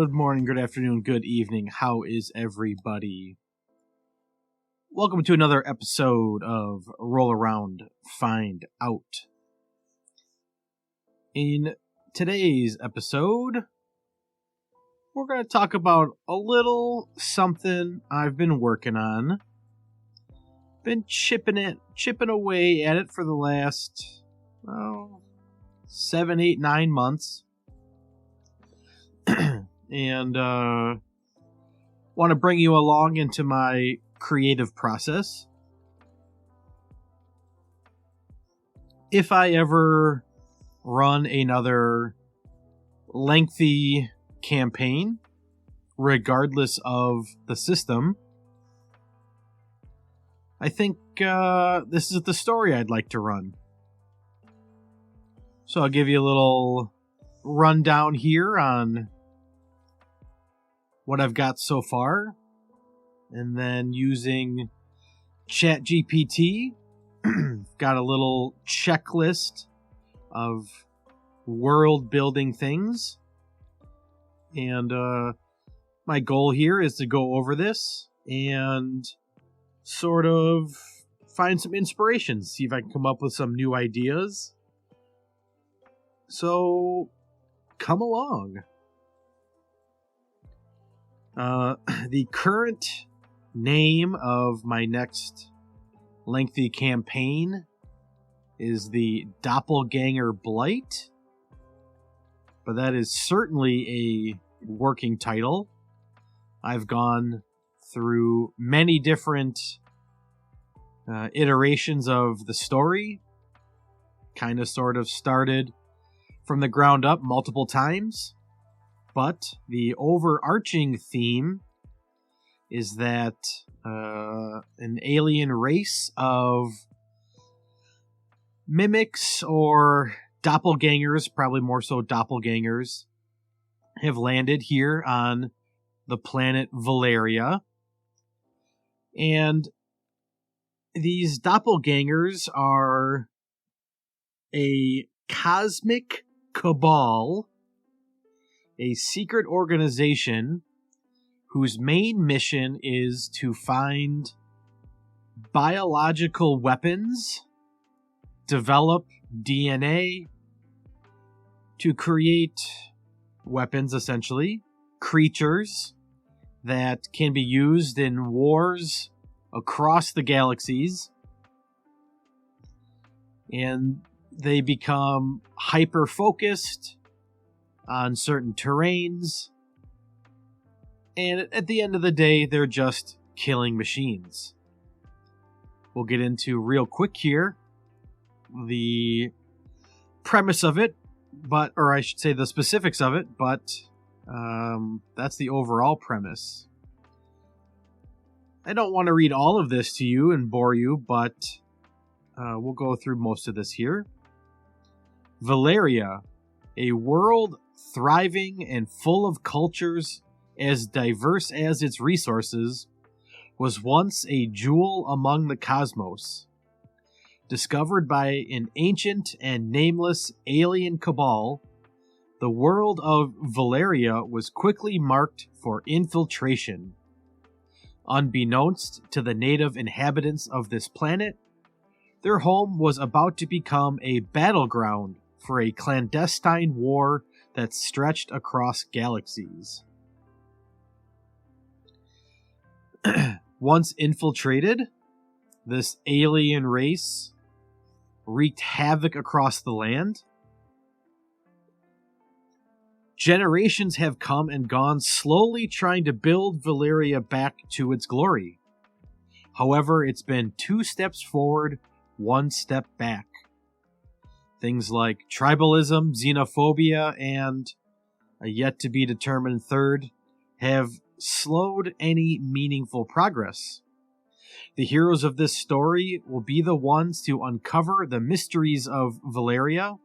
Good morning, good afternoon, good evening. How is everybody? Welcome to another episode of Roll Around, Find Out. In today's episode, we're going to talk about a little something I've been working on. Been chipping away at it for the last 7, 8, 9 months. And want to bring you along into my creative process. If I ever run another lengthy campaign, regardless of the system, I think this is the story I'd like to run. So I'll give you a little rundown here on what I've got so far, and then using ChatGPT, got a little checklist of world building things, and my goal here is to go over this and sort of find some inspiration, see if I can come up with some new ideas. So come along. The current name of my next lengthy campaign is the Doppleganger Blight, but that is certainly a working title. I've gone through many different iterations of the story, kind of sort of started from the ground up multiple times. But the overarching theme is that an alien race of mimics or doppelgangers, probably more so doppelgangers, have landed here on the planet Valeria. And these doppelgangers are a cosmic cabal, a secret organization whose main mission is to find biological weapons, develop DNA, to create weapons, essentially, creatures that can be used in wars across the galaxies, and they become hyper-focused on certain terrains, and at the end of the day, they're just killing machines. We'll get into real quick here the premise of it, or I should say the specifics of it, but that's the overall premise. I don't want to read all of this to you and bore you, but we'll go through most of this here. Valeria, a world thriving and full of cultures as diverse as its resources, was once a jewel among the cosmos. Discovered by an ancient and nameless alien cabal, the world of Valeria was quickly marked for infiltration. Unbeknownst to the native inhabitants of this planet, their home was about to become a battleground for a clandestine war that stretched across galaxies. Once infiltrated, this alien race wreaked havoc across the land. Generations have come and gone, slowly trying to build Valeria back to its glory. However, it's been 2 steps forward, 1 step back. Things like tribalism, xenophobia, and a yet-to-be-determined third have slowed any meaningful progress. The heroes of this story will be the ones to uncover the mysteries of Valeria,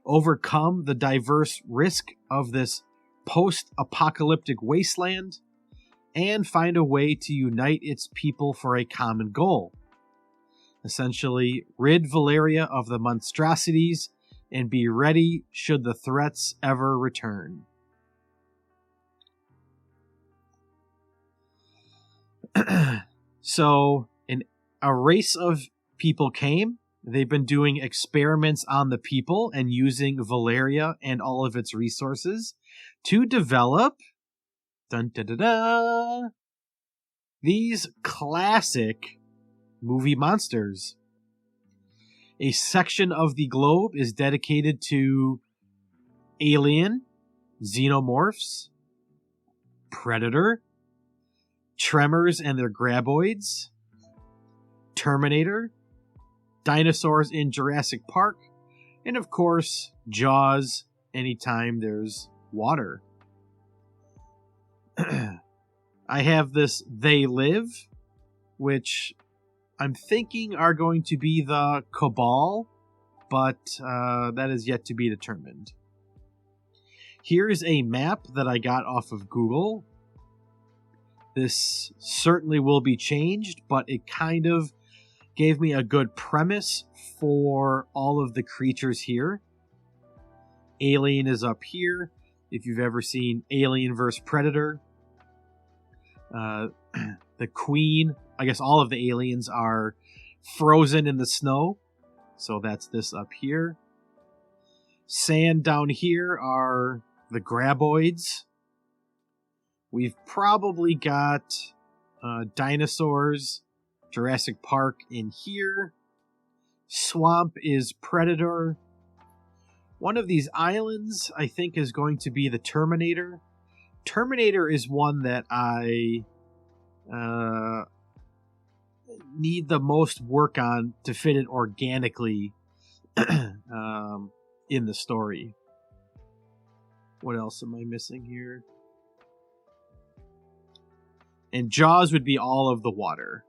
overcome the diverse risk of this post-apocalyptic wasteland, and find a way to unite its people for a common goal. Essentially, rid Valeria of the monstrosities and be ready should the threats ever return. So, a race of people came. They've been doing experiments on the people and using Valeria and all of its resources to develop these classic movie monsters. A section of the globe is dedicated to alien, xenomorphs, predator, tremors and their graboids, Terminator, dinosaurs in Jurassic Park, and of course, Jaws anytime there's water. I have this They Live, which I'm thinking are going to be the Cabal, but that is yet to be determined. Here's a map that I got off of Google. This certainly will be changed, but it kind of gave me a good premise for all of the creatures here. Alien is up here. If you've ever seen Alien vs. Predator, the Queen, I guess all of the aliens are frozen in the snow. So that's this up here. Sand down here are the graboids. We've probably got dinosaurs, Jurassic Park in here. Swamp is Predator. One of these islands, I think, is going to be the Terminator. Terminator is one that I need the most work on to fit it organically in the story. What else am I missing here? And Jaws would be all of the water.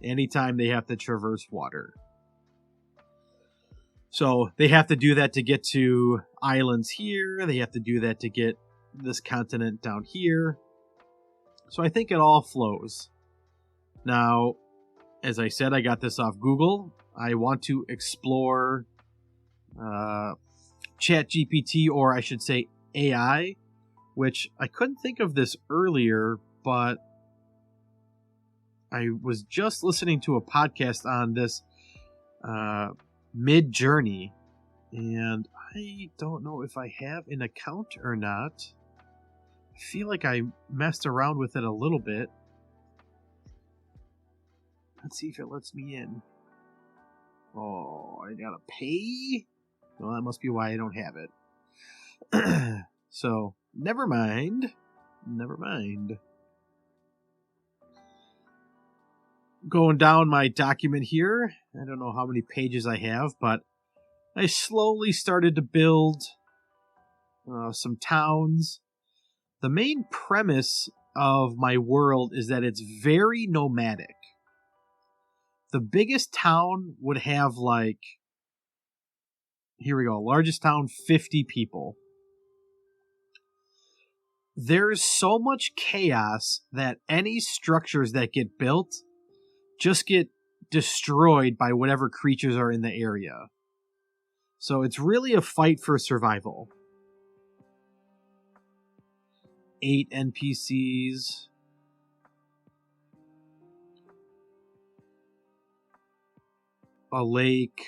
Anytime they have to traverse water. So they have to do that to get to islands here. They have to do that to get this continent down here. So I think it all flows. Now, as I said, I got this off Google. I want to explore ChatGPT, or I should say AI, which I couldn't think of this earlier, but I was just listening to a podcast on this Mid-Journey, and I don't know if I have an account or not. I feel like I messed around with it a little bit. Let's see if it lets me in. Oh, I gotta pay? Well, that must be why I don't have it. So, never mind. Never mind. Going down my document here, I don't know how many pages I have, but I slowly started to build some towns. The main premise of my world is that it's very nomadic. The biggest town would have like, here we go, largest town, 50 people. There's so much chaos that any structures that get built just get destroyed by whatever creatures are in the area. So it's really a fight for survival. 8 NPCs. A lake.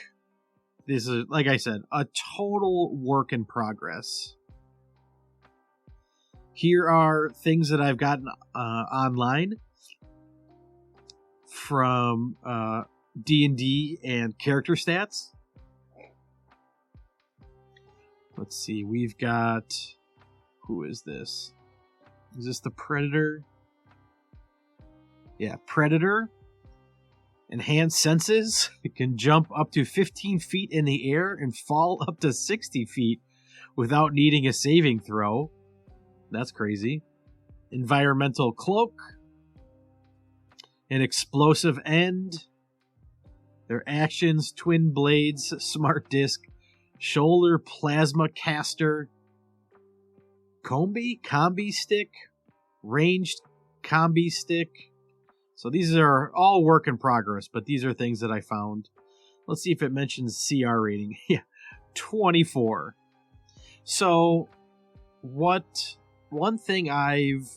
This is, like I said, a total work in progress. Here are things that I've gotten online from D&D and character stats. Let's see, we've got... Who is this? Is this the Predator? Yeah, Predator. Enhanced senses. It can jump up to 15 feet in the air and fall up to 60 feet without needing a saving throw. That's crazy. Environmental cloak. An explosive end. Their actions, twin blades, smart disc, shoulder plasma caster, combi stick, ranged combi stick. So these are all work in progress, but these are things that I found. Let's see if it mentions CR rating. Yeah, 24. So one thing I've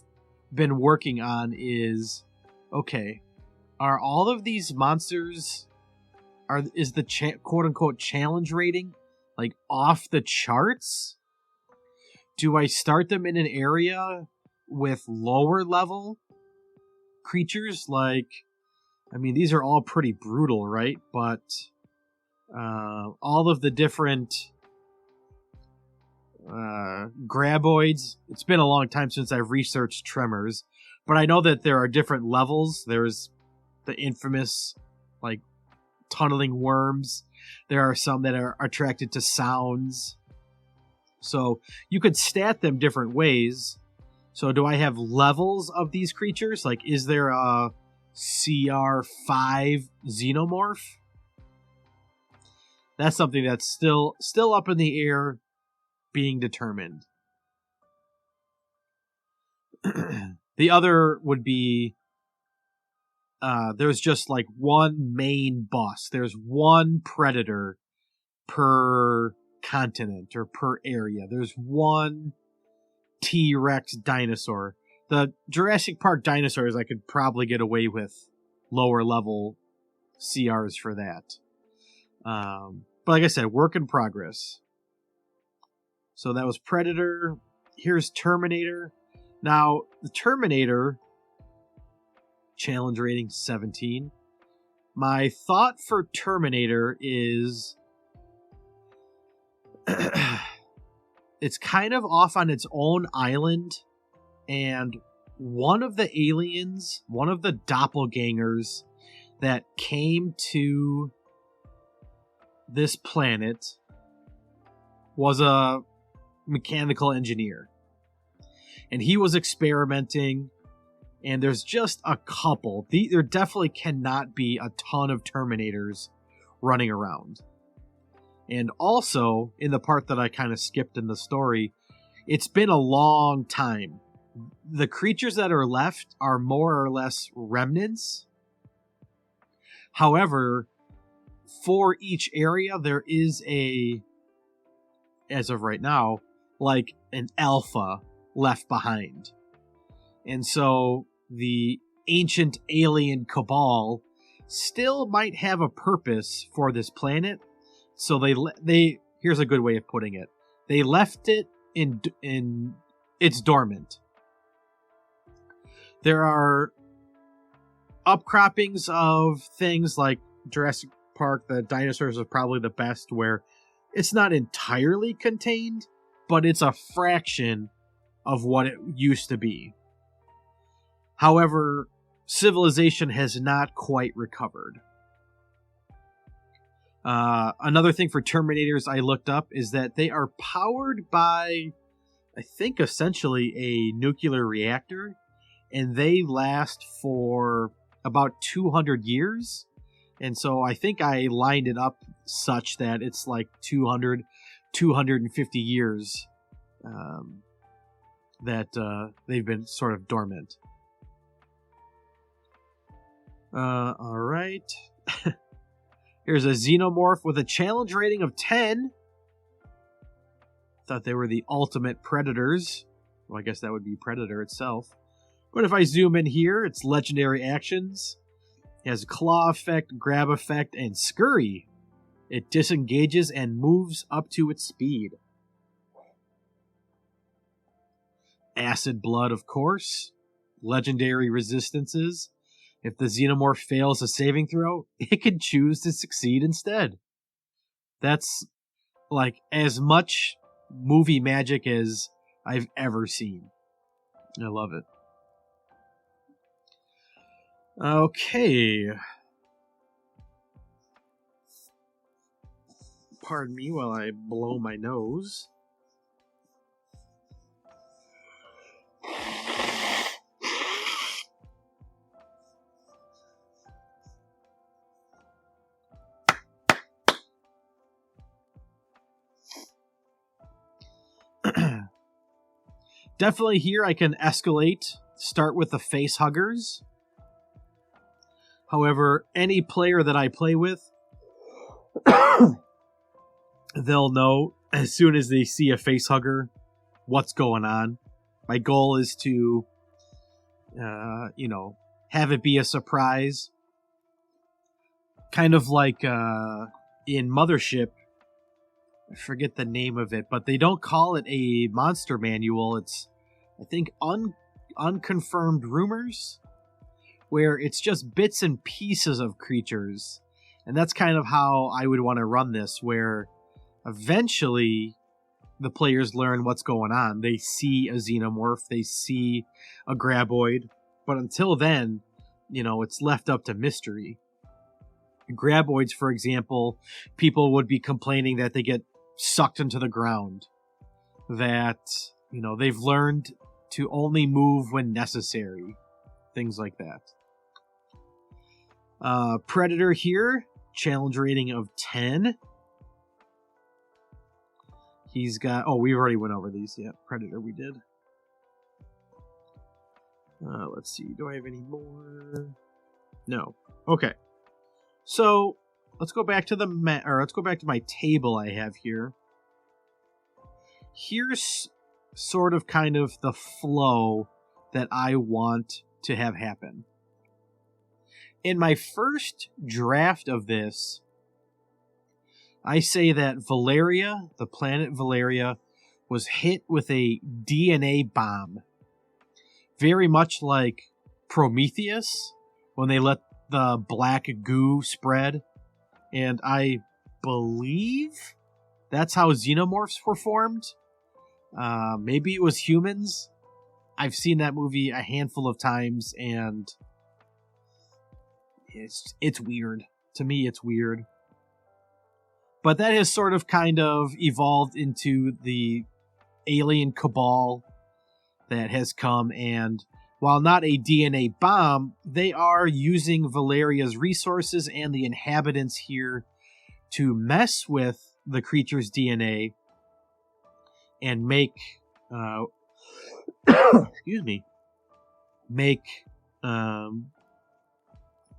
been working on is Okay. Are all of these monsters... Is the quote-unquote challenge rating, like, off the charts? Do I start them in an area with lower level creatures? Like, I mean, these are all pretty brutal, right? But all of the different graboids, it's been a long time since I've researched tremors, but I know that there are different levels. There's the infamous, like, tunneling worms. There are some that are attracted to sounds. So you could stat them different ways. So do I have levels of these creatures? Like, is there a CR5 xenomorph? That's something that's still up in the air, being determined. The other would be there's just like one main boss. There's one predator per continent or per area. There's one T-Rex dinosaur. The Jurassic Park dinosaurs, I could probably get away with lower level CRs for that. But like I said, work in progress. So that was Predator. Here's Terminator. Now, the Terminator... challenge rating 17. My thought for Terminator is it's kind of off on its own island, and one of the aliens, one of the doppelgangers that came to this planet was a mechanical engineer, and he was experimenting. And there's just a couple. There definitely cannot be a ton of Terminators running around. And also, in the part that I kind of skipped in the story, it's been a long time. The creatures that are left are more or less remnants. However, for each area, there is as of right now, like an alpha left behind. And so the ancient alien cabal still might have a purpose for this planet. So they here's a good way of putting it. They left it in it's dormant. There are upcroppings of things like Jurassic Park. The dinosaurs are probably the best, where it's not entirely contained, but it's a fraction of what it used to be. However, civilization has not quite recovered. Another thing for Terminators I looked up is that they are powered by, I think, essentially a nuclear reactor, and they last for about 200 years. And so I think I lined it up such that it's like 250 years that they've been sort of dormant. Alright. Here's a xenomorph with a challenge rating of 10. Thought they were the ultimate predators. Well, I guess that would be Predator itself. But if I zoom in here, it's legendary actions. It has claw effect, grab effect, and scurry. It disengages and moves up to its speed. Acid blood, of course. Legendary resistances. If the xenomorph fails a saving throw, it can choose to succeed instead. That's like as much movie magic as I've ever seen. I love it. Okay. Pardon me while I blow my nose. Definitely here I can escalate, start with the face huggers. However, any player that I play with, they'll know as soon as they see a face hugger what's going on. My goal is to, have it be a surprise. Kind of like in Mothership, I forget the name of it, but they don't call it a monster manual. It's, I think, unconfirmed rumors, where it's just bits and pieces of creatures. And that's kind of how I would want to run this, where eventually the players learn what's going on. They see a xenomorph, they see a graboid, but until then, it's left up to mystery. Graboids, for example, people would be complaining that they get sucked into the ground, that they've learned to only move when necessary, things like that. Predator here, challenge rating of 10. He's got, we already went over these. Yeah, Predator we did. Let's see, do I have any more? No. Okay. So let's go back to let's go back to my table I have here. Here's sort of kind of the flow that I want to have happen. In my first draft of this, I say that Valeria, the planet Valeria, was hit with a DNA bomb. Very much like Prometheus, when they let the black goo spread. And I believe that's how xenomorphs were formed. Maybe it was humans. I've seen that movie a handful of times, and it's weird. To me, it's weird. But that has sort of kind of evolved into the alien cabal that has come, and while not a DNA bomb, they are using Valeria's resources and the inhabitants here to mess with the creature's DNA and make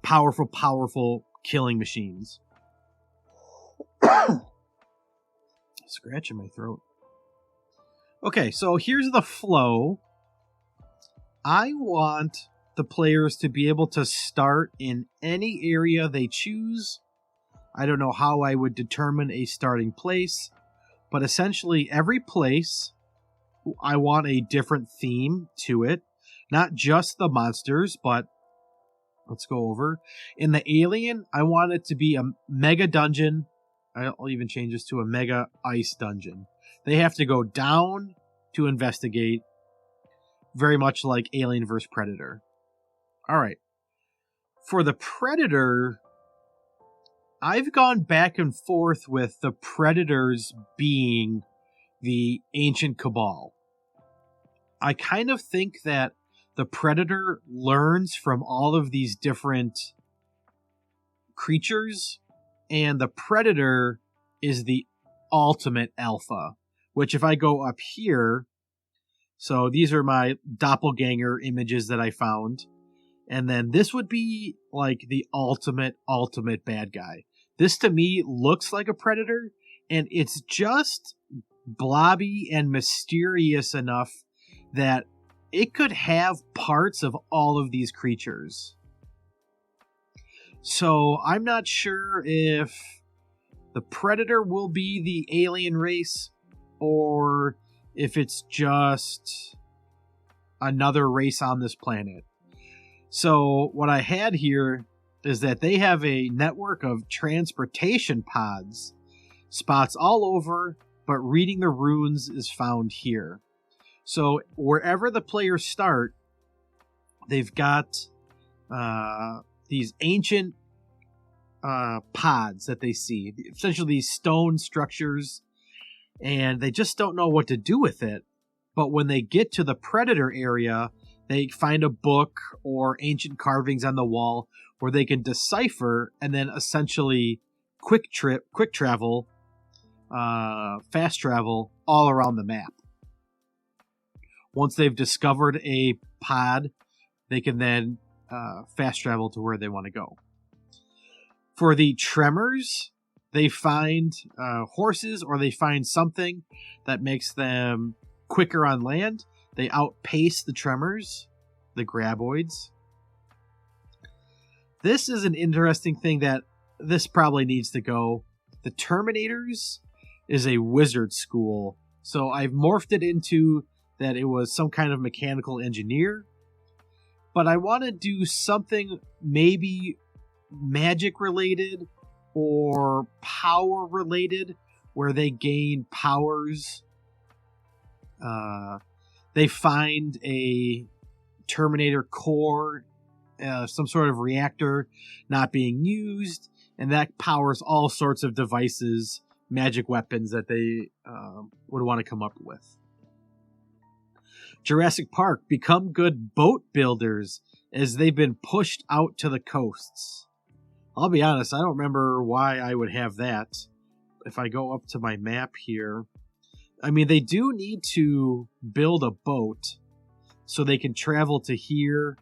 powerful killing machines. Scratching my throat. Okay, so here's the flow. I want the players to be able to start in any area they choose. I don't know how I would determine a starting place, but essentially every place, I want a different theme to it. Not just the monsters, but let's go over. In the alien, I want it to be a mega dungeon. I'll even change this to a mega ice dungeon. They have to go down to investigate, very much like Alien vs. Predator. Alright. For the Predator, I've gone back and forth with the Predators being the ancient cabal. I kind of think that the Predator learns from all of these different creatures, and the Predator is the ultimate alpha, which if I go up here, so these are my doppelganger images that I found, and then this would be like the ultimate bad guy. This to me looks like a Predator, and it's just blobby and mysterious enough that it could have parts of all of these creatures. So I'm not sure if the Predator will be the alien race, or if it's just another race on this planet. So what I had here is that they have a network of transportation pods, spots all over, but reading the runes is found here. So wherever the players start, they've got these ancient pods that they see, essentially these stone structures, and they just don't know what to do with it. But when they get to the Predator area, they find a book or ancient carvings on the wall where they can decipher and then essentially quick travel, fast travel all around the map. Once they've discovered a pod, they can then fast travel to where they want to go. For the Tremors, they find horses, or they find something that makes them quicker on land. They outpace the Tremors, the Graboids. This is an interesting thing that this probably needs to go. The Terminators is a wizard school. So I've morphed it into that it was some kind of mechanical engineer. But I want to do something maybe magic related or power related, where they gain powers. They find a Terminator core, some sort of reactor not being used, and that powers all sorts of devices, magic weapons that they would want to come up with. Jurassic Park, become good boat builders as they've been pushed out to the coasts. I'll be honest, I don't remember why I would have that. If I go up to my map here, I mean, they do need to build a boat so they can travel to here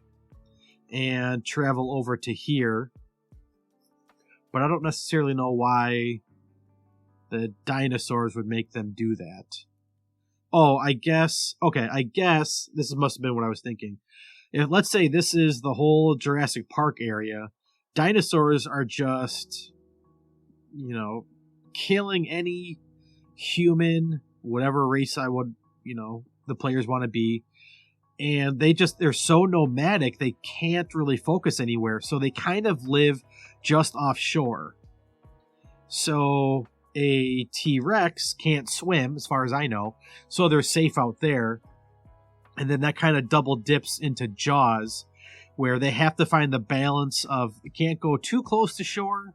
and travel over to here. But I don't necessarily know why the dinosaurs would make them do that. Oh, I guess this must have been what I was thinking. If, let's say this is the whole Jurassic Park area, dinosaurs are just, killing any human, whatever race I would, the players want to be. And they're so nomadic, they can't really focus anywhere. So they kind of live just offshore. So a T-Rex can't swim, as far as I know. So they're safe out there. And then that kind of double dips into Jaws, where they have to find the balance of, it can't go too close to shore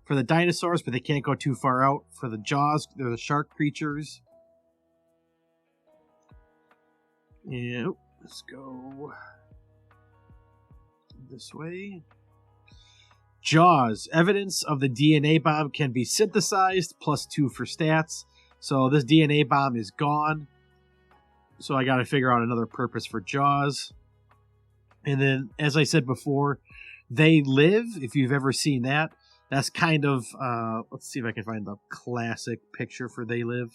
for the dinosaurs, but they can't go too far out for the Jaws. They're the shark creatures. Yeah, let's go this way. Jaws. Evidence of the DNA bomb can be synthesized, +2 for stats. So this DNA bomb is gone. So I got to figure out another purpose for Jaws. And then, as I said before, They Live, if you've ever seen that, that's kind of, let's see if I can find the classic picture for They Live.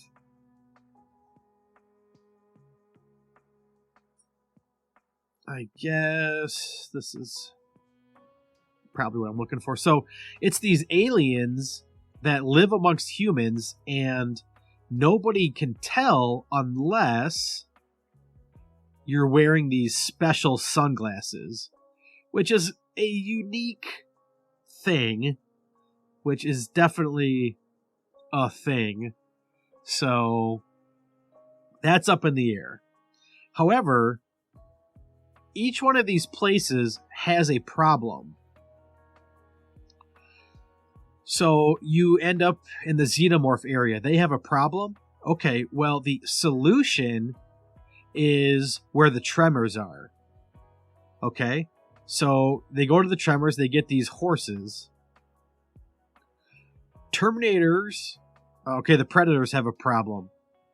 I guess this is probably what I'm looking for. So it's these aliens that live amongst humans, and nobody can tell unless you're wearing these special sunglasses, which is a unique thing, which is definitely a thing. So that's up in the air. However, each one of these places has a problem. So you end up in the xenomorph area. They have a problem. Okay, well, the solution is where the tremors are. Okay, so they go to the tremors. They get these horses. Terminators. Okay, the Predators have a problem.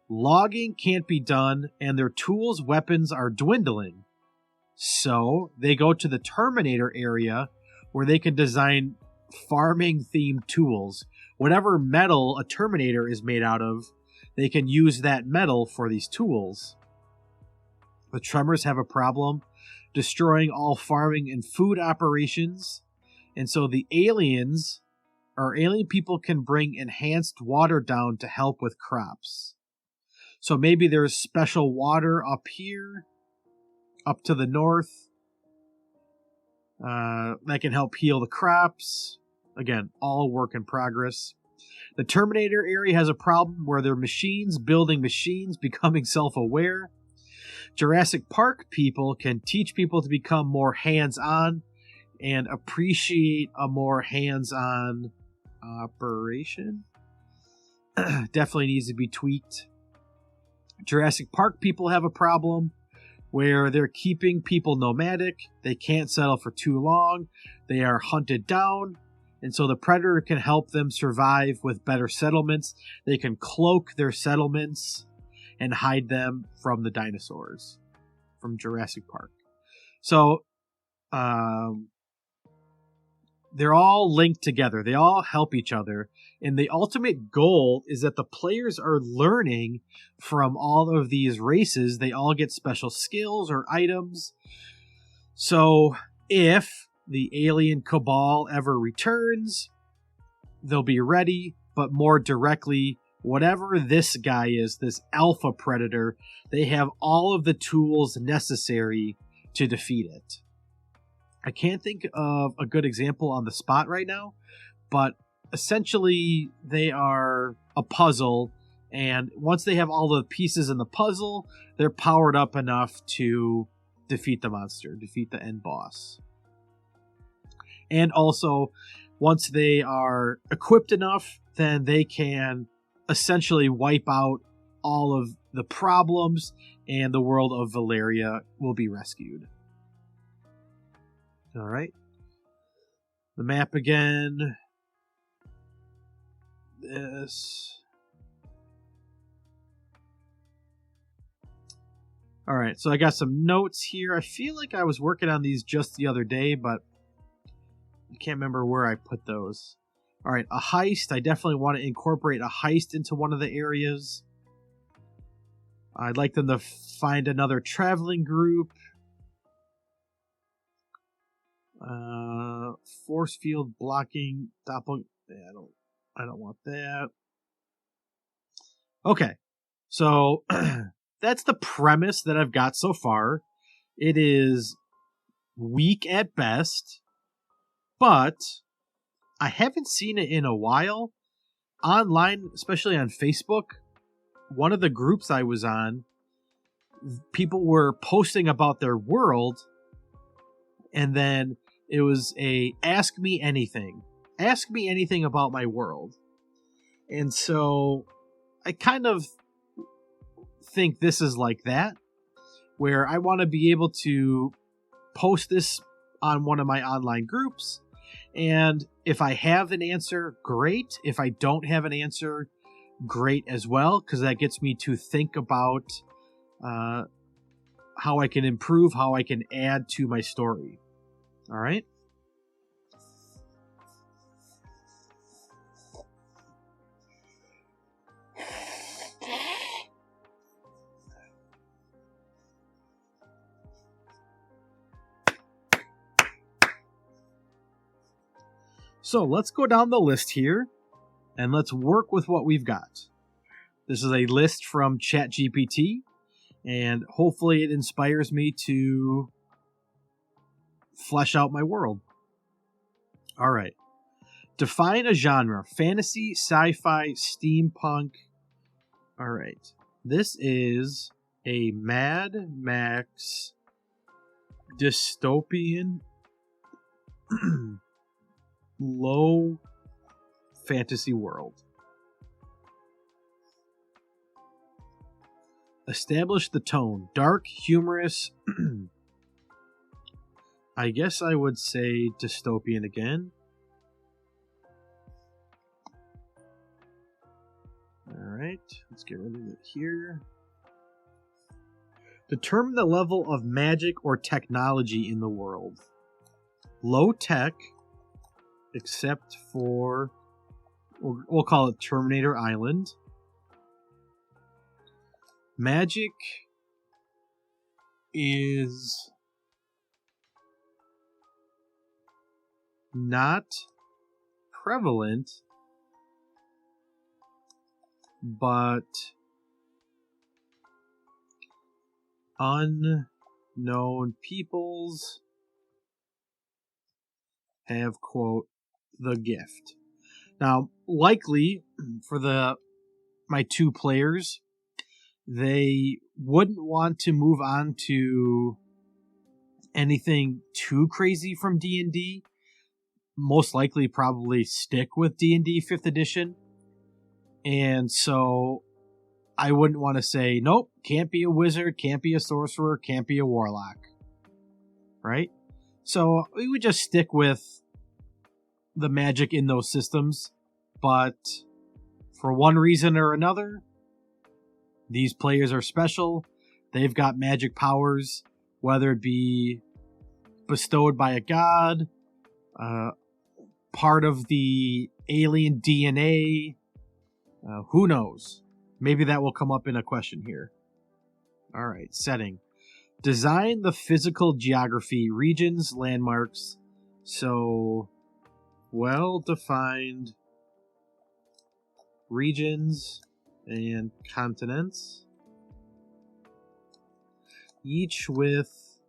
Logging can't be done, and their tools, weapons are dwindling. So they go to the Terminator area where they can design farming-themed tools. Whatever metal a Terminator is made out of, they can use that metal for these tools. The Tremors have a problem destroying all farming and food operations. And so the aliens, or alien people, can bring enhanced water down to help with crops. So maybe there's special water up here, up to the north, that can help heal the crops. Again, all work in progress. The Terminator area has a problem where they're machines building machines, becoming self-aware. Jurassic Park people can teach people to become more hands-on and appreciate a more hands-on operation. Definitely needs to be tweaked. Jurassic Park people have a problem where they're keeping people nomadic. They can't settle for too long. They are hunted down. And so the Predator can help them survive with better settlements. They can cloak their settlements and hide them from the dinosaurs from Jurassic Park. So they're all linked together. They all help each other. And the ultimate goal is that the players are learning from all of these races. They all get special skills or items. So if the alien cabal ever returns, they'll be ready, but more directly, whatever this guy is, this alpha predator, they have all of the tools necessary to defeat it. I can't think of a good example on the spot right now, but essentially they are a puzzle, and once they have all the pieces in the puzzle, they're powered up enough to defeat the monster, defeat the end boss. And also, once they are equipped enough, then they can essentially wipe out all of the problems, and the world of Valeria will be rescued. Alright. The map again. This. Alright, so I got some notes here. I feel like I was working on these just the other day, but I can't remember where I put those. Alright, a heist. I definitely want to incorporate a heist into one of the areas. I'd like them to find another traveling group. Force field blocking doppelganger. I don't want that. Okay, so that's the premise that I've got so far. It is weak at best, but I haven't seen it in a while. Online, especially on Facebook, one of the groups I was on, people were posting about their world, and then it was a ask me anything. Ask me anything about my world. And so I kind of think this is like that, where I want to be able to post this on one of my online groups, and if I have an answer, great. If I don't have an answer, great as well, because that gets me to think about how I can improve, how I can add to my story. All right. So let's go down the list here, and let's work with what we've got. This is a list from ChatGPT, and hopefully it inspires me to flesh out my world. All right. Define a genre. Fantasy, sci-fi, steampunk. All right. This is a Mad Max dystopian low fantasy world. Establish the tone. Dark, humorous. I guess I would say dystopian again. Alright, let's get rid of it here. Determine the level of magic or technology in the world. Low tech, except for, we'll call it Terminator Island. Magic is not prevalent, but unknown peoples have, quote, the gift. Now, likely for my two players, they wouldn't want to move on to anything too crazy from D&D. Most likely probably stick with D&D 5th edition. And so I wouldn't want to say, nope, can't be a wizard, can't be a sorcerer, can't be a warlock. Right? So we would just stick with the magic in those systems. But for one reason or another, these players are special. They've got magic powers, whether it be bestowed by a god, part of the alien DNA, who knows? Maybe that will come up in a question here. All right, setting. Design the physical geography, regions, landmarks, So, well-defined regions and continents, each with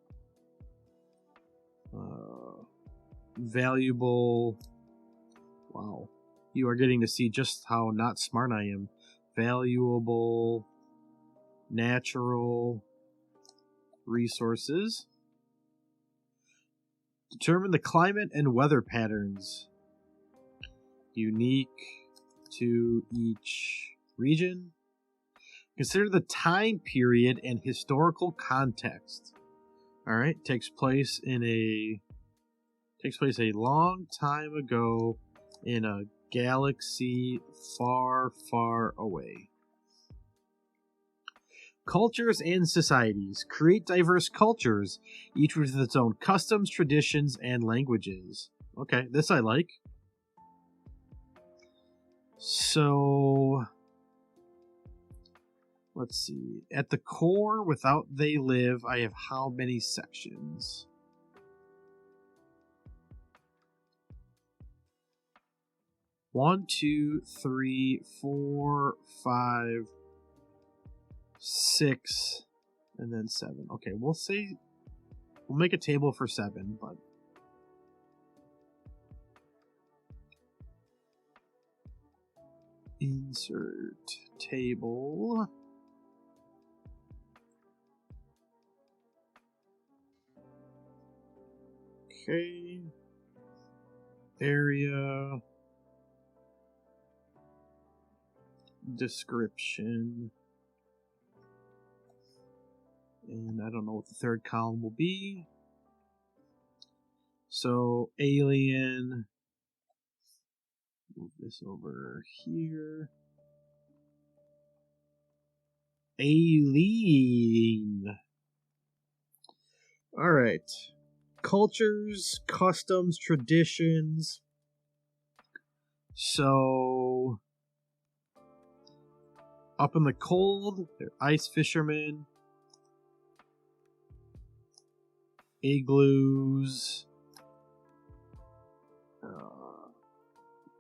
valuable... Wow. You are getting to see just how not smart I am. Valuable natural resources. Determine the climate and weather patterns unique to each region. Consider the time period and historical context. All right, takes place a long time ago in a galaxy far, far away. Cultures and societies. Create diverse cultures, each with its own customs, traditions, and languages. Okay, this I like. So, let's see. At the core, without they live, I have how many sections? One, 2, 3, 4, 5, 6, and then 7. Okay, we'll make a table for 7, but insert table. Okay. Area. Description. And I don't know what the third column will be. So, alien. Move this over here. Alien. Alright. Cultures, customs, traditions. So, up in the cold, they're ice fishermen. Igloos.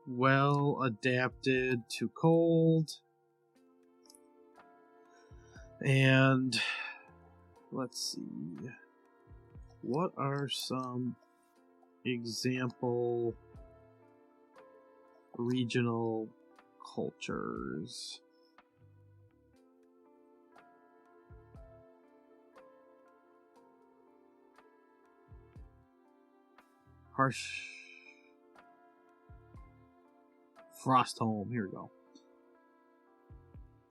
Well adapted to cold. And let's see. What are some example regional cultures? Harsh Frostholm. Here we go.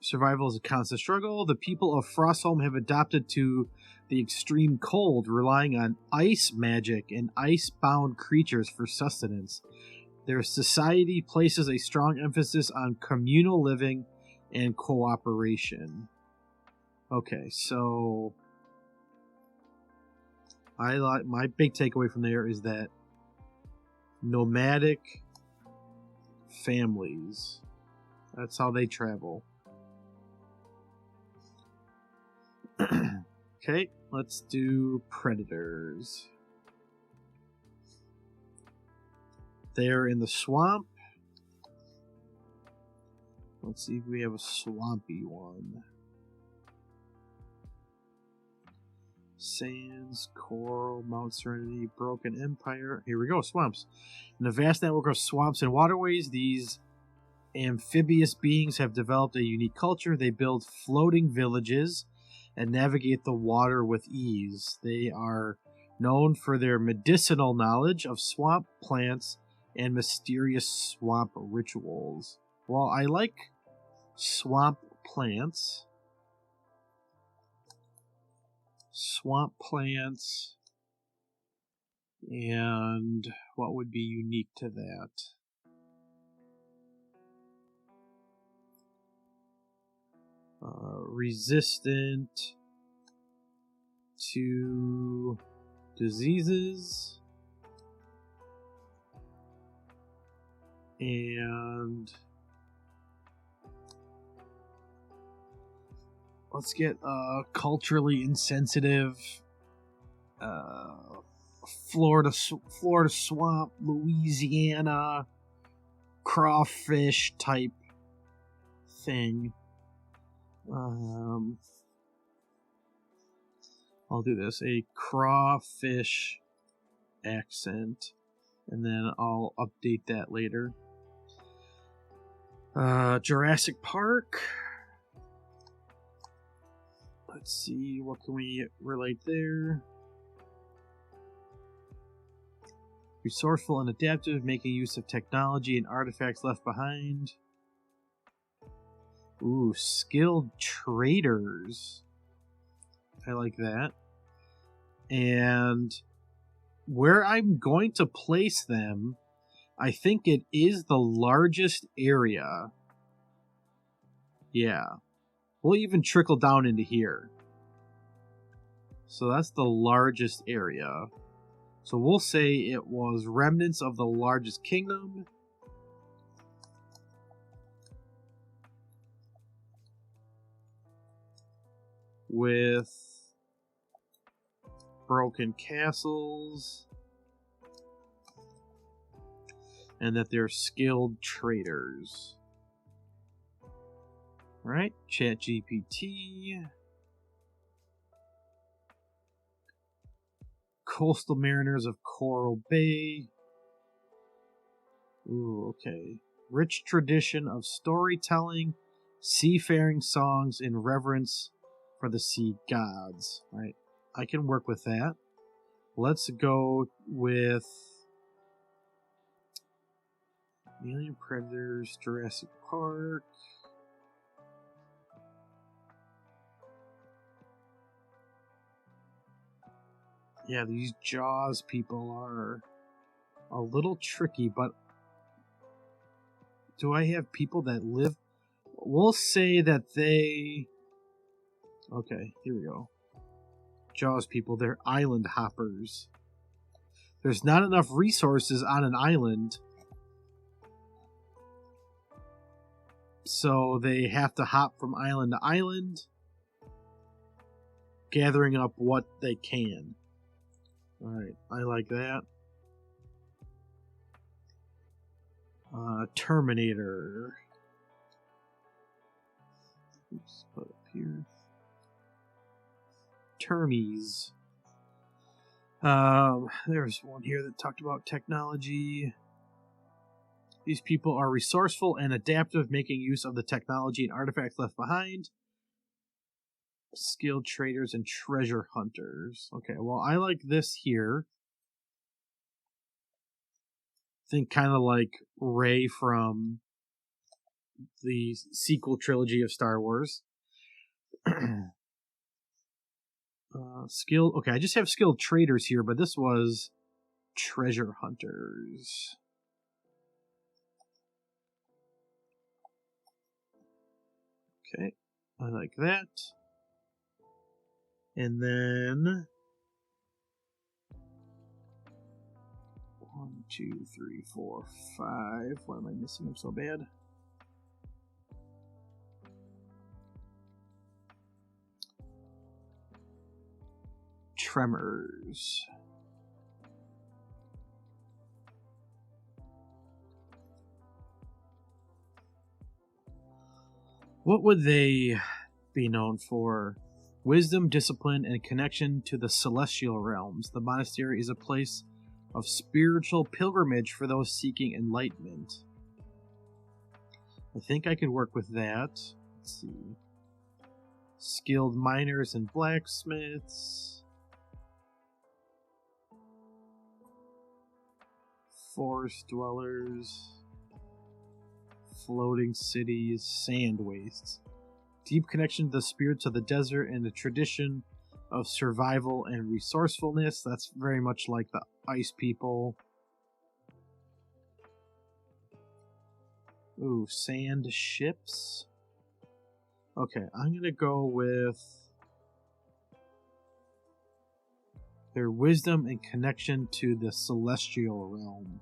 Survival is a constant struggle. The people of Frostholm have adapted to the extreme cold, relying on ice magic and ice-bound creatures for sustenance. Their society places a strong emphasis on communal living and cooperation. Okay, so my big takeaway from there is that nomadic families, that's how they travel. Okay, let's do predators. They're in the swamp. Let's see if we have a swampy one. Sands, Coral, Mount Serenity, Broken Empire. Here we go, swamps. In a vast network of swamps and waterways, these amphibious beings have developed a unique culture. They build floating villages and navigate the water with ease. They are known for their medicinal knowledge of swamp plants and mysterious swamp rituals. Well, I like swamp plants. Swamp plants. And what would be unique to that? Resistant to diseases. And let's get culturally insensitive. Florida swamp, Louisiana, crawfish type thing. I'll do this, a crawfish accent, and then I'll update that later. Jurassic Park. Let's see, what can we relate there? Resourceful and adaptive, making use of technology and artifacts left behind. Ooh, skilled traders. I like that. And where I'm going to place them, I think it is the largest area. Yeah. We'll even trickle down into here. So that's the largest area. So we'll say it was remnants of the largest kingdom. With broken castles. And that they're skilled traders. Alright, ChatGPT. Coastal mariners of Coral Bay. Ooh, okay. Rich tradition of storytelling, seafaring songs in reverence for the sea gods. Right, I can work with that. Let's go with Alien Predators, Jurassic Park. Yeah, these Jaws people are a little tricky, but do I have people that live? We'll say that they... Okay, here we go. Jaws people, they're island hoppers. There's not enough resources on an island, so they have to hop from island to island, gathering up what they can. Alright, I like that. Terminator. Oops, put it up here. Termies. There's one here that talked about technology. These people are resourceful and adaptive, making use of the technology and artifacts left behind. Skilled traders and treasure hunters. Okay, well, I like this here. Think kind of like Rey from the sequel trilogy of Star Wars. Skilled. Okay, I just have skilled traders here, but this was treasure hunters. Okay, I like that. And then 1, 2, 3, 4, 5. What am I missing? I'm so bad. Tremors. What would they be known for? Wisdom, discipline, and connection to the celestial realms. The monastery is a place of spiritual pilgrimage for those seeking enlightenment. I think I could work with that. Let's see. Skilled miners and blacksmiths. Forest dwellers. Floating cities. Sand wastes. Deep connection to the spirits of the desert and the tradition of survival and resourcefulness. That's very much like the ice people. Ooh, sand ships. Okay, I'm gonna go with their wisdom and connection to the celestial realm.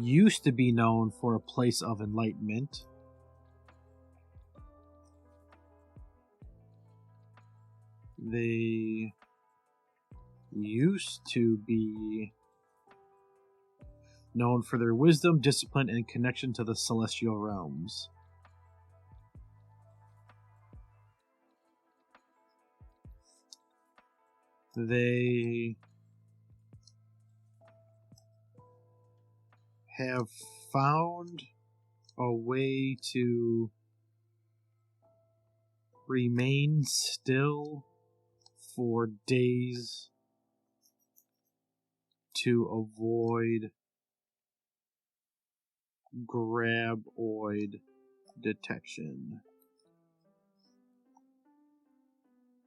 Used to be known for a place of enlightenment. They used to be known for their wisdom, discipline, and connection to the celestial realms. They have found a way to remain still for days to avoid graboid detection.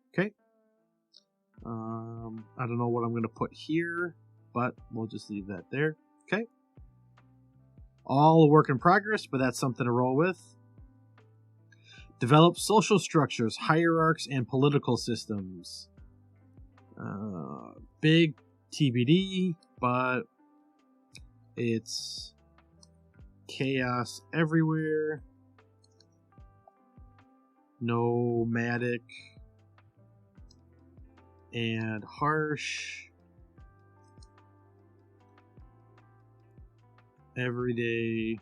Okay. I don't know what I'm going to put here, but we'll just leave that there. Okay. All a work in progress, but that's something to roll with. Develop social structures, hierarchs, and political systems. Big TBD, but it's chaos everywhere. Nomadic and harsh. Every day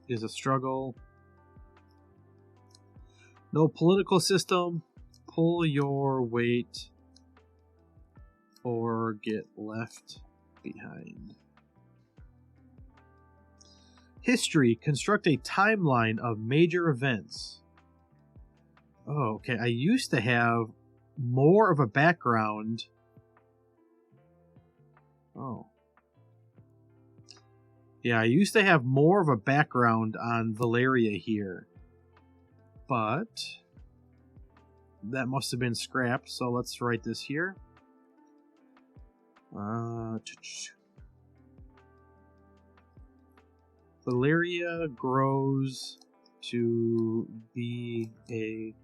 is a struggle. No political system. Pull your weight or get left behind. History. Construct a timeline of major events. Oh, okay. I used to have more of a background. Oh. Yeah, I used to have more of a background on Valeria here. But that must have been scrapped, so let's write this here. Valeria grows to be a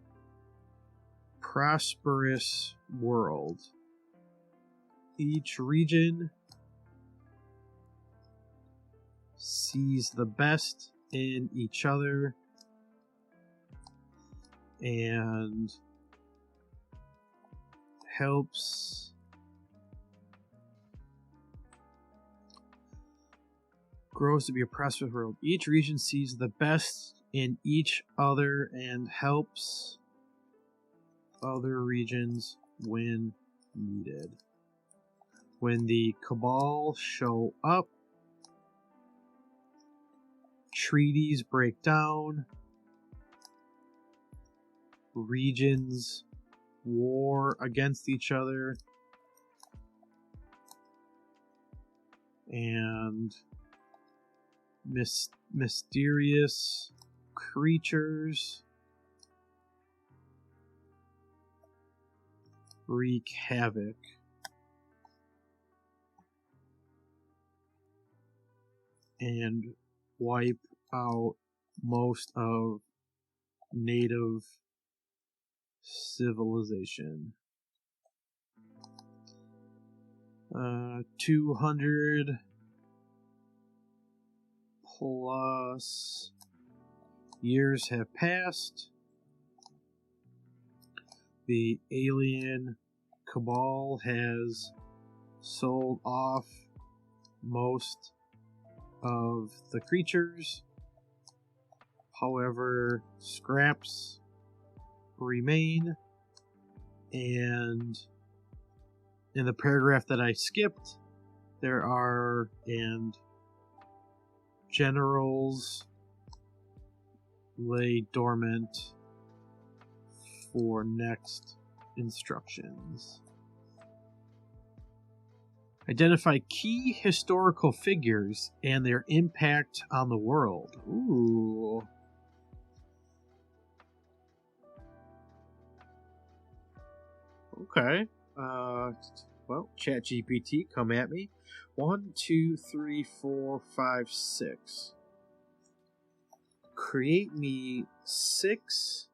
prosperous world. Each region sees the best in each other and helps grows to be a prosperous world. Each region sees the best in each other and helps other regions when needed. When the Cabal show up, treaties break down, regions war against each other, and mysterious creatures wreak havoc. And wipe out most of native civilization. 200 plus years have passed. The alien Cabal has sold off most of the creatures. However, scraps remain, and in the paragraph that I skipped, there are generals lay dormant for next instructions. Identify key historical figures and their impact on the world. Ooh. Okay. Well, ChatGPT, come at me. 1, 2, 3, 4, 5, 6. Create me 6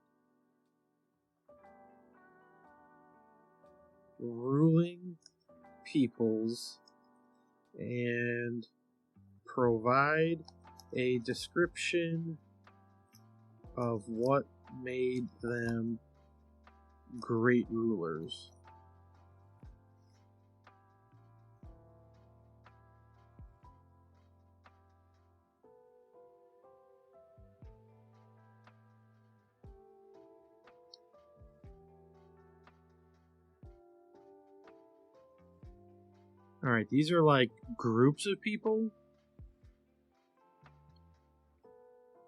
ruling peoples and provide a description of what made them great rulers. Alright, these are like groups of people.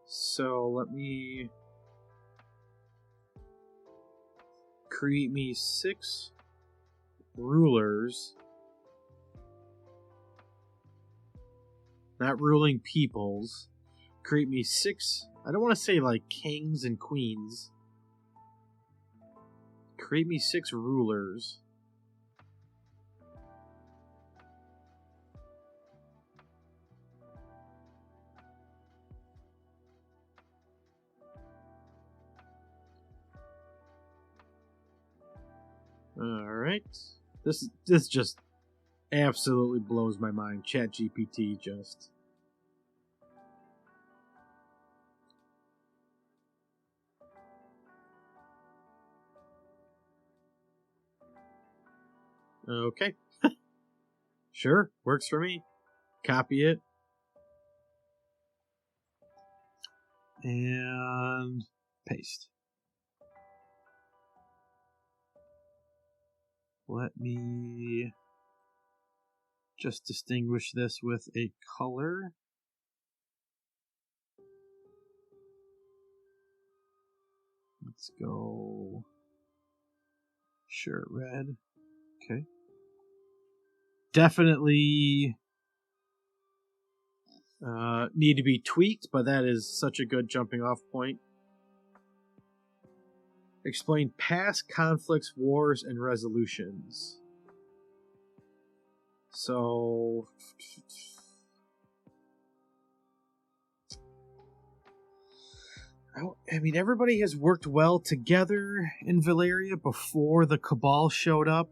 So let me create me 6 rulers. Not ruling peoples. Create me 6, I don't want to say like kings and queens. Create me 6 rulers. Alright. This just absolutely blows my mind. ChatGPT just... Okay. Sure, works for me. Copy it. And paste. Let me just distinguish this with a color. Let's go. Sure, red. Okay. Definitely need to be tweaked, but that is such a good jumping off point. Explain past conflicts, wars, and resolutions. So... I mean, everybody has worked well together in Valeria before the Cabal showed up.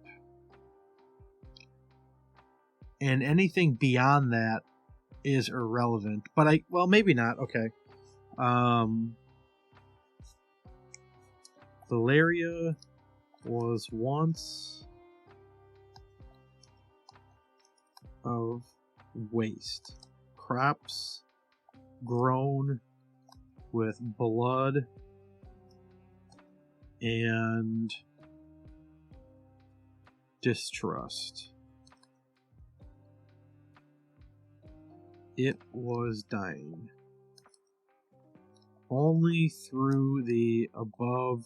And anything beyond that is irrelevant. But well, maybe not. Okay. Valeria was once of waste. Crops grown with blood and distrust. It was dying. Only through the above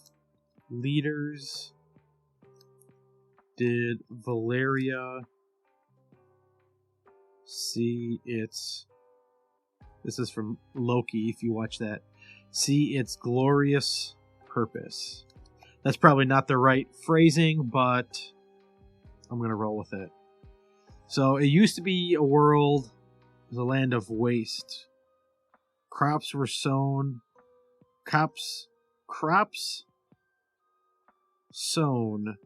leaders did Valeria see its... This is from Loki, if you watch that. See its glorious purpose. That's probably not the right phrasing, but I'm going to roll with it. So it used to be a world, the land of waste. Crops were sown. Crops sown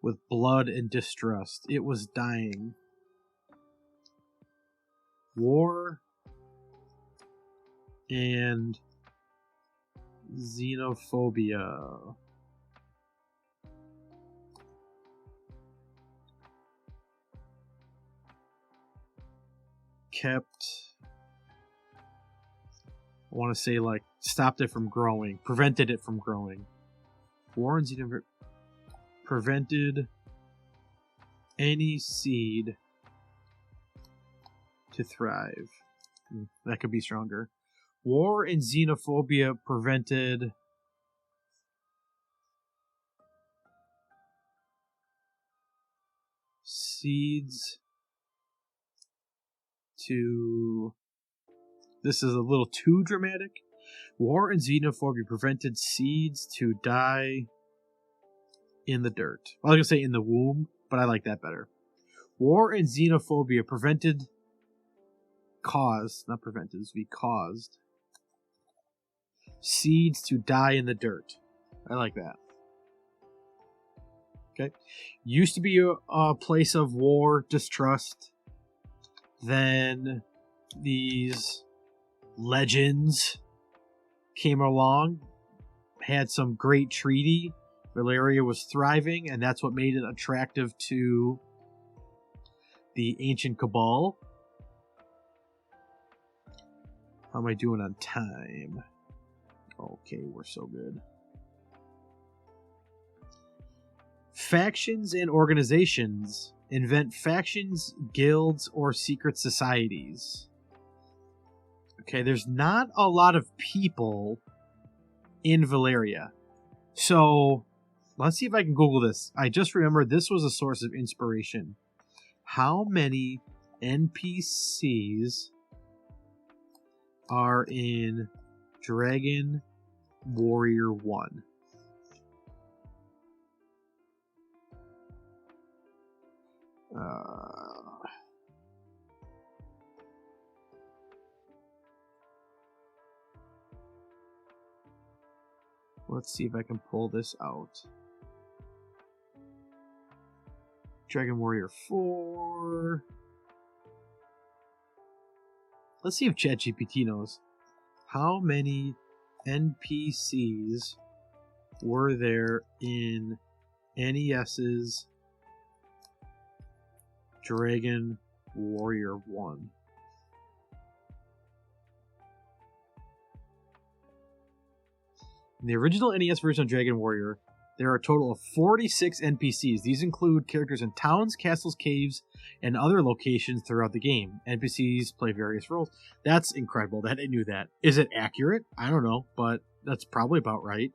with blood and distrust. It was dying. War and xenophobia. Kept, I want to say, like, stopped it from growing, prevented it from growing. War and xenophobia prevented any seed to thrive. That could be stronger. War and xenophobia prevented seeds to... This is a little too dramatic. War and xenophobia prevented seeds to die in the dirt. I was going to say in the womb, but I like that better. War and xenophobia prevented... Caused seeds to die in the dirt. I like that. Okay. Used to be a place of war, distrust. Then these legends came along, had some great treaty, Valeria was thriving, and that's what made it attractive to the ancient cabal. How am I doing on time? Okay, we're so good. Factions and organizations. Invent factions, guilds, or secret societies. Okay, there's not a lot of people in Valeria. So, let's see if I can Google this. I just remembered this was a source of inspiration. How many NPCs are in Dragon Warrior 1? Let's see if I can pull this out. Dragon Warrior 4. Let's see if ChatGPT knows. How many NPCs were there in NES's Dragon Warrior 1? In the original NES version of Dragon Warrior, there are a total of 46 NPCs. These include characters in towns, castles, caves, and other locations throughout the game. NPCs play various roles. That's incredible that I knew that. Is it accurate? I don't know, but that's probably about right.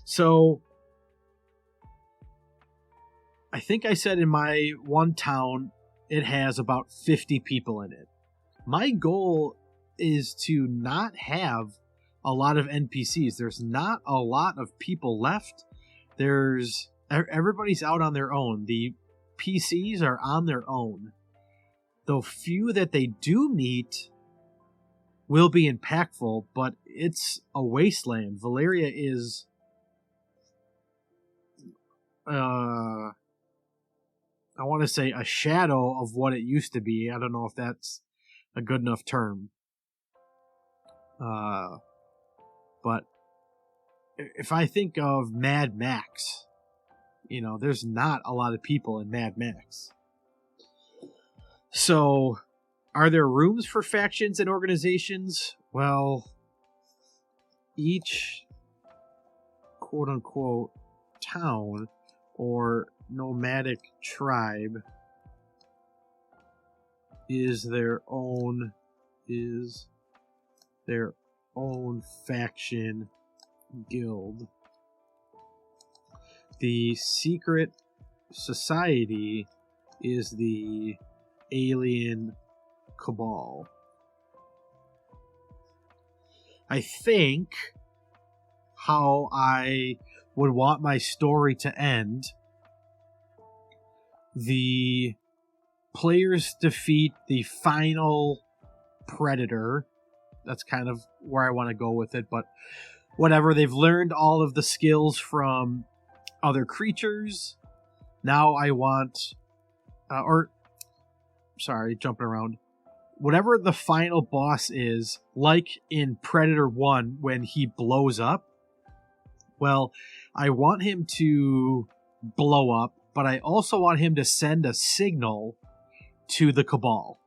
So, I think I said in my one town, it has about 50 people in it. My goal is to not have a lot of NPCs. There's not a lot of people left. Everybody's out on their own. The PCs are on their own. The few that they do meet will be impactful, but it's a wasteland. Valeria is I want to say a shadow of what it used to be. I don't know if that's a good enough term. But if I think of Mad Max, there's not a lot of people in Mad Max. So, are there rooms for factions and organizations? Well, each quote-unquote town or nomadic tribe is their own faction guild. The secret society is the alien cabal. I think how I would want my story to end, the players defeat the final predator. That's kind of where I want to go with it, but whatever. They've learned all of the skills from other creatures. Now I want, jumping around. Whatever the final boss is, like in Predator 1 when he blows up, well, I want him to blow up, but I also want him to send a signal to the Cabal.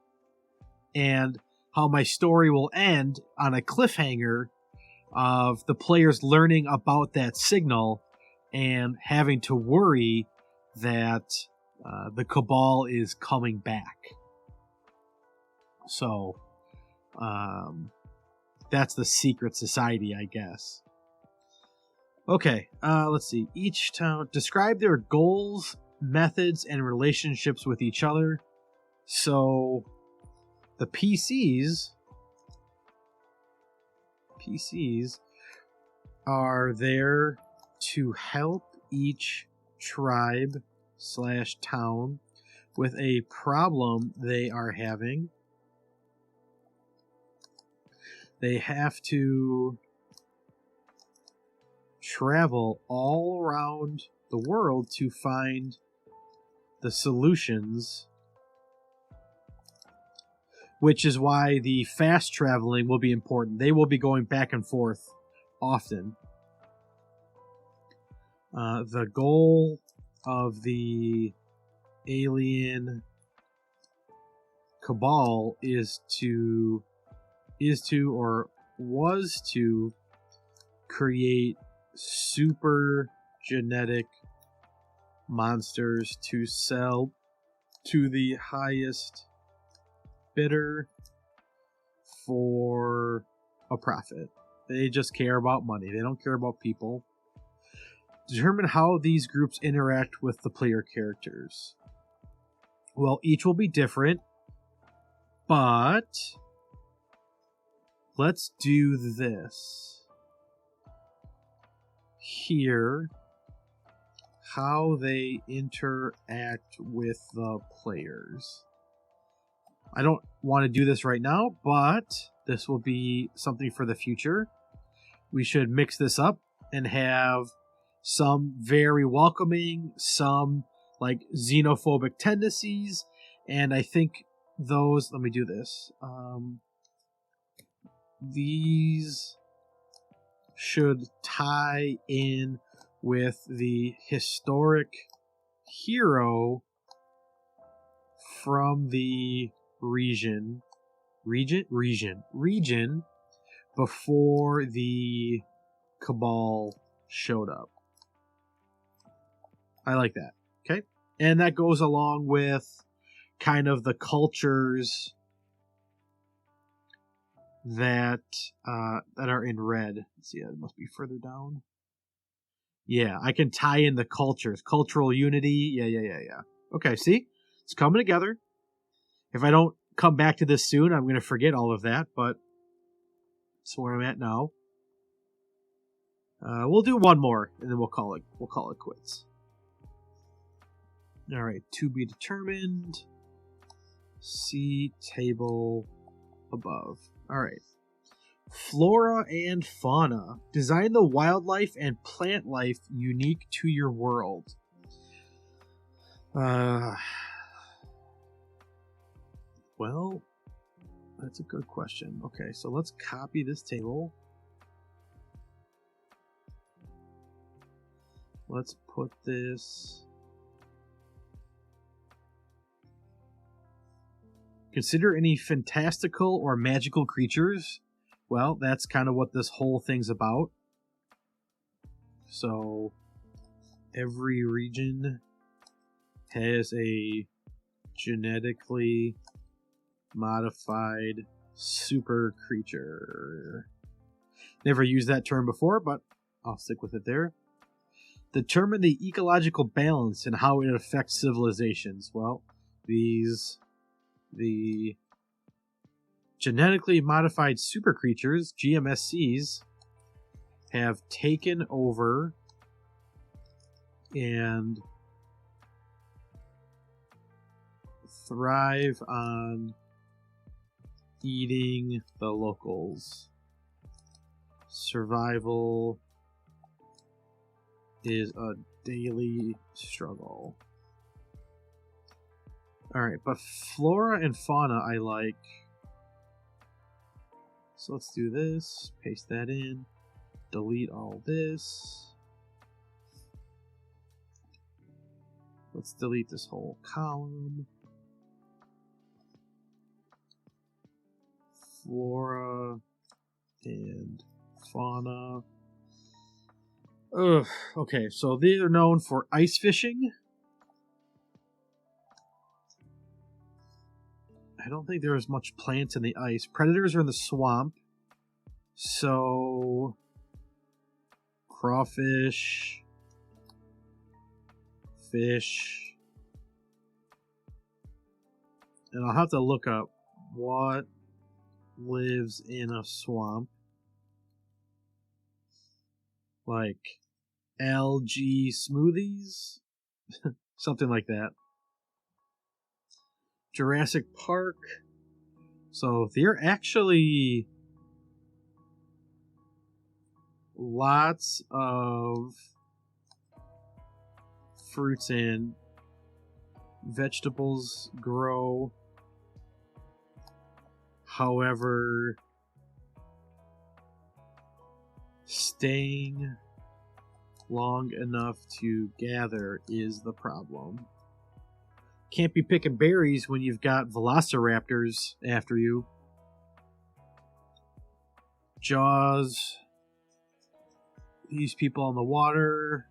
And how my story will end on a cliffhanger of the players learning about that signal and having to worry that the Cabal is coming back. So, that's the secret society, I guess. Okay, let's see. Each town, describe their goals, methods, and relationships with each other. So, the PCs are there to help each tribe/town with a problem they are having. They have to travel all around the world to find the solutions, which is why the fast traveling will be important. They will be going back and forth often. The goal of the alien cabal was to create super genetic monsters to sell to the highest bidder for a profit. They just care about money. They don't care about people. Determine how these groups interact with the player characters. Well, each will be different, but let's do this. Here, how they interact with the players. I don't want to do this right now, but this will be something for the future. We should mix this up and have some very welcoming, some like xenophobic tendencies, and I think those, let me do this. These should tie in with the historic hero from the region before the cabal showed up. I like that. Okay. And that goes along with kind of the cultures that are in red. Let's see, it must be further down. Yeah, I can tie in the cultures. Cultural unity. Yeah. Okay, see? It's coming together. If I don't come back to this soon, I'm going to forget all of that, but that's where I'm at now. We'll do one more, and then we'll call it quits. All right, to be determined. See table above. All right. Flora and fauna. Design the wildlife and plant life unique to your world. Well, that's a good question. Okay, so let's copy this table. Let's put this. Consider any fantastical or magical creatures. Well, that's kind of what this whole thing's about. So, every region has a genetically modified super creature. Never used that term before, but I'll stick with it there. Determine the ecological balance and how it affects civilizations. Well, the genetically modified super creatures, GMSCs, have taken over and thrive on eating the locals. Survival is a daily struggle. Alright, but flora and fauna I like. So let's do this. Paste that in. Delete all this. Let's delete this whole column. Flora and fauna. Ugh. Okay, so they are known for ice fishing. I don't think there is much plants in the ice. Predators are in the swamp. So, crawfish, fish. And I'll have to look up what lives in a swamp. Like algae smoothies? Something like that. Jurassic Park. So there are actually lots of fruits and vegetables grow. However, staying long enough to gather is the problem. Can't be picking berries when you've got velociraptors after you. Jaws. These people on the water.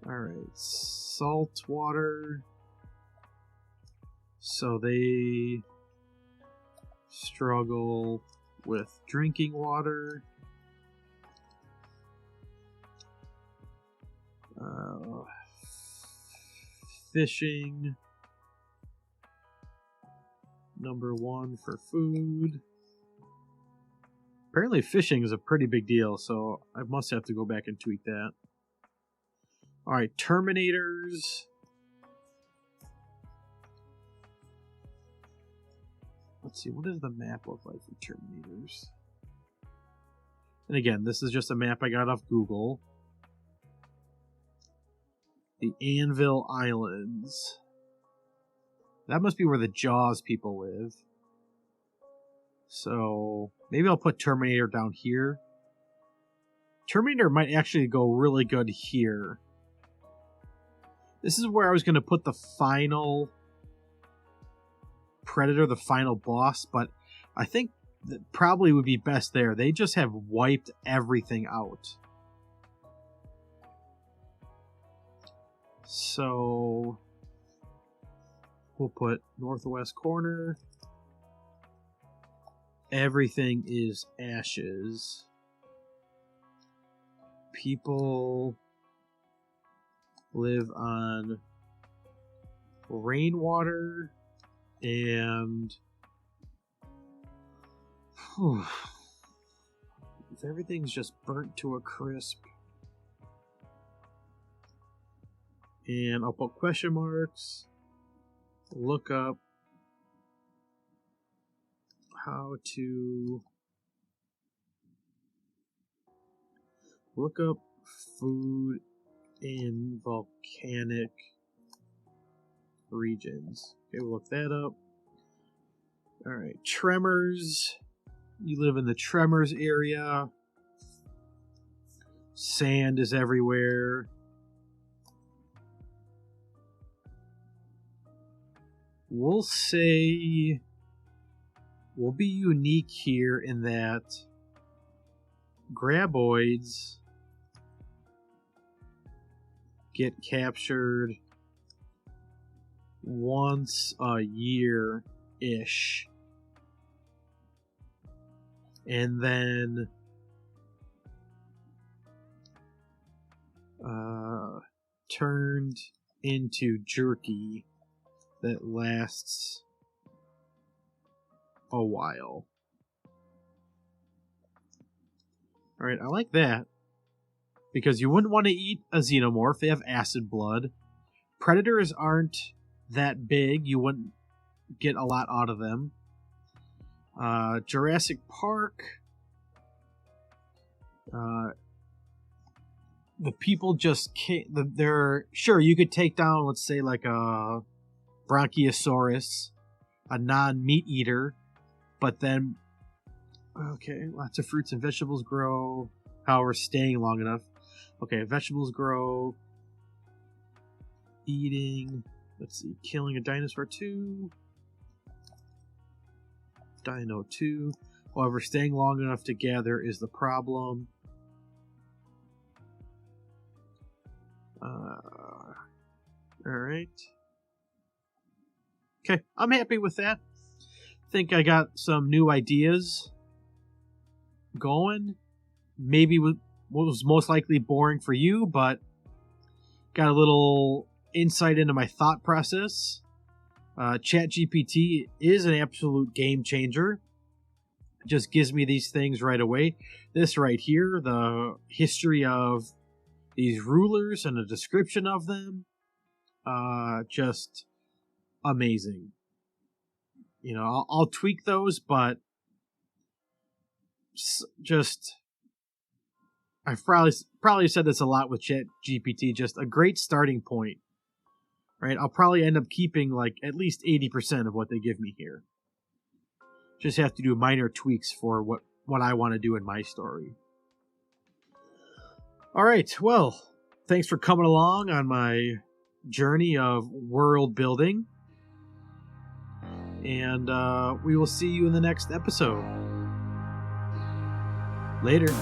Alright, salt water. So they struggle with drinking water. Fishing. Number 1 for food. Apparently fishing is a pretty big deal, so I must have to go back and tweak that. Alright, Terminators. Let's see, what does the map look like for Terminators? And again, this is just a map I got off Google. The Anvil Islands. That must be where the Jaws people live. So, maybe I'll put Terminator down here. Terminator might actually go really good here. This is where I was going to put the final Predator, the final boss, but I think that probably would be best there. They just have wiped everything out. So we'll put northwest corner. Everything is ashes. People live on rainwater and everything's just burnt to a crisp. And I'll put question marks. Look up how to look up food in volcanic regions. Okay, we'll look that up. Alright, tremors. You live in the tremors area. Sand is everywhere. We'll say we'll be unique here in that graboids get captured once a year-ish. And then turned into jerky that lasts a while. Alright, I like that. Because you wouldn't want to eat a xenomorph. They have acid blood. Predators aren't that big. You wouldn't get a lot out of them. Jurassic Park. The people just can't... They're... Sure, you could take down, let's say, like a Bronchiosaurus, a non-meat eater, but then... Okay, lots of fruits and vegetables grow. However, staying long enough. Okay, vegetables grow. Eating. Let's see, killing a dinosaur 2. Dino 2. However, staying long enough to gather is the problem. Alright. Okay, I'm happy with that. Think I got some new ideas going. Maybe what was most likely boring for you, but got a little insight into my thought process. ChatGPT is an absolute game changer. It just gives me these things right away. This right here, the history of these rulers and a description of them, just amazing. You know, I'll tweak those, but just... I've probably said this a lot with ChatGPT, just a great starting point. Right? I'll probably end up keeping like at least 80% of what they give me here. Just have to do minor tweaks for what I want to do in my story. All right, well, thanks for coming along on my journey of world building. And we will see you in the next episode. Later.